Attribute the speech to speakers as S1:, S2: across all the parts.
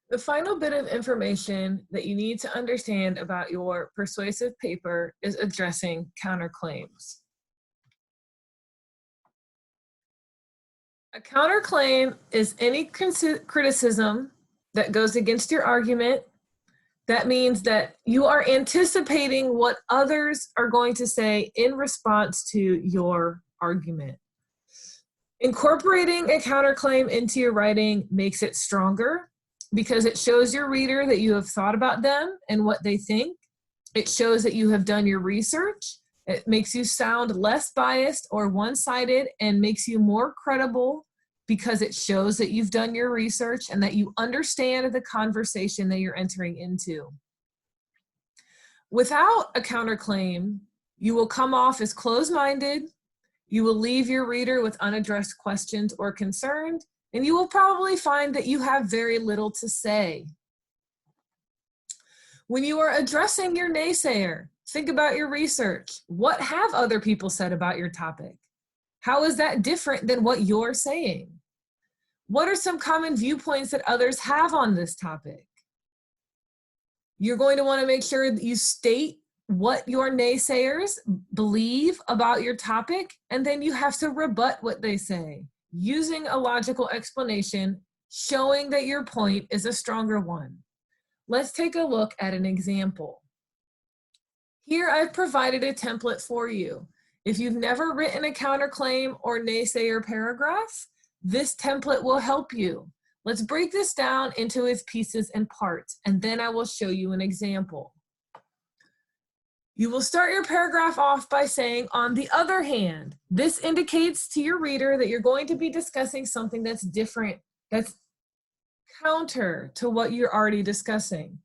S1: The final bit of information that you need to understand about your persuasive paper is addressing counterclaims. A counterclaim is any criticism that goes against your argument. That means that you are anticipating what others are going to say in response to your argument. Incorporating a counterclaim into your writing makes it stronger because it shows your reader that you have thought about them and what they think. It shows that you have done your research. It makes you sound less biased or one-sided and makes you more credible because it shows that you've done your research and that you understand the conversation that you're entering into. Without a counterclaim, you will come off as closed-minded, you will leave your reader with unaddressed questions or concerns, and you will probably find that you have very little to say. When you are addressing your naysayer, think about your research. What have other people said about your topic? How is that different than what you're saying? What are some common viewpoints that others have on this topic? You're going to want to make sure that you state what your naysayers believe about your topic, and then you have to rebut what they say, using a logical explanation, showing that your point is a stronger one. Let's take a look at an example. Here I've provided a template for you. If you've never written a counterclaim or naysayer paragraph, this template will help you. Let's break this down into its pieces and parts, and then I will show you an example. You will start your paragraph off by saying, on the other hand. This indicates to your reader that you're going to be discussing something that's different, that's counter to what you're already discussing.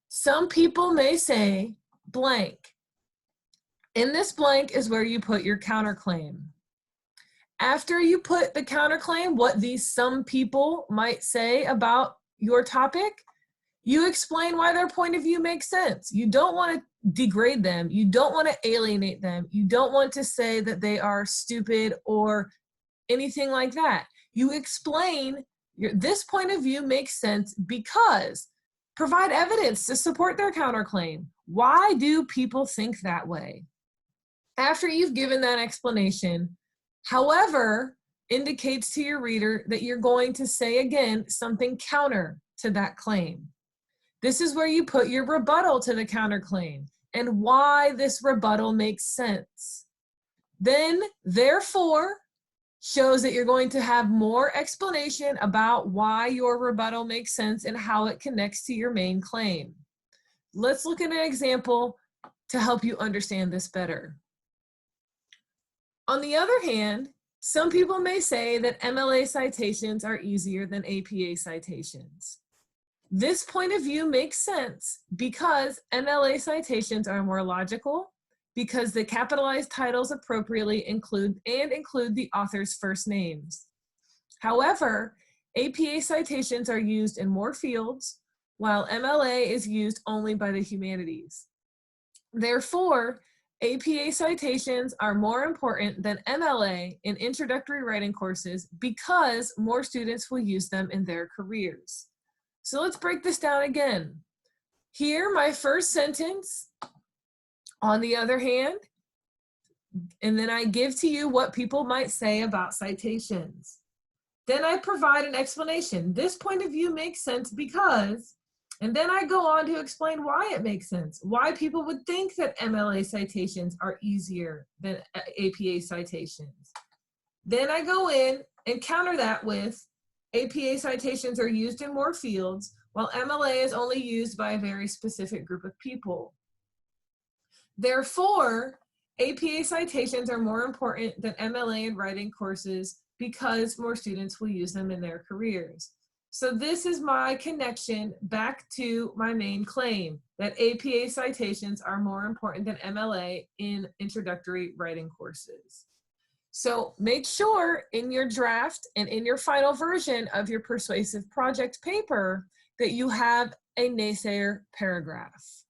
S1: Some people may say blank. In this blank is where you put your counterclaim. After you put the counterclaim, what these some people might say about your topic, you explain why their point of view makes sense. You don't want to degrade them. You don't want to alienate them. You don't want to say that they are stupid or anything like that. You explain this point of view makes sense because provide evidence to support their counterclaim. Why do people think that way? After you've given that explanation, however, indicates to your reader that you're going to say again something counter to that claim. This is where you put your rebuttal to the counterclaim and why this rebuttal makes sense. Then, therefore, shows that you're going to have more explanation about why your rebuttal makes sense and how it connects to your main claim. Let's look at an example to help you understand this better. On the other hand, some people may say that MLA citations are easier than APA citations. This point of view makes sense because MLA citations are more logical, because the capitalized titles appropriately include the author's first names. However, APA citations are used in more fields, while MLA is used only by the humanities. Therefore, APA citations are more important than MLA in introductory writing courses because more students will use them in their careers. So let's break this down again. Here, my first sentence, on the other hand, and then I give to you what people might say about citations. Then I provide an explanation. This point of view makes sense because, and then I go on to explain why it makes sense, why people would think that MLA citations are easier than APA citations. Then I go in and counter that with APA citations are used in more fields, while MLA is only used by a very specific group of people. Therefore, APA citations are more important than MLA in writing courses because more students will use them in their careers. So this is my connection back to my main claim, that APA citations are more important than MLA in introductory writing courses. So make sure in your draft and in your final version of your persuasive project paper that you have a naysayer paragraph.